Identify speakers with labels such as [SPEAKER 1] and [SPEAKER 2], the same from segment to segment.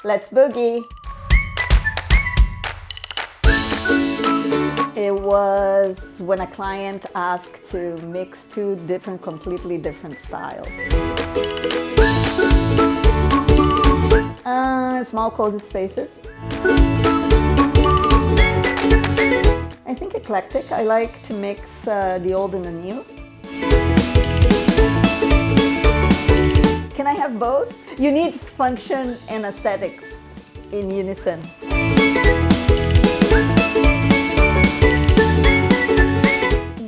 [SPEAKER 1] Let's boogie. It was when a client asked to mix two completely different styles. Small cozy spaces. I think eclectic. I like to mix the old and the new. Can I have both? You need function and aesthetics in unison.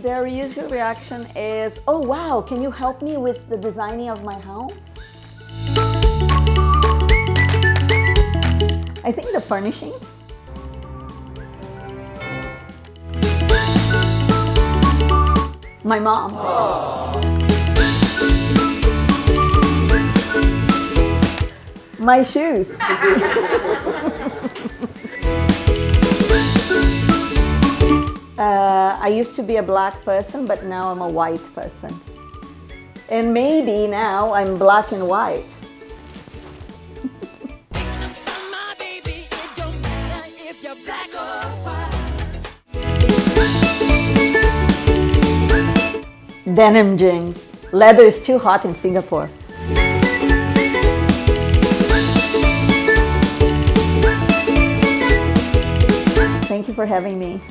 [SPEAKER 1] Their usual reaction is, oh wow, can you help me with the designing of my home? I think the furnishing. My mom. Aww. My shoes. I used to be a black person, but now I'm a white person. And maybe now I'm black and white. Denim jeans. Leather is too hot in Singapore. Thank you for having me.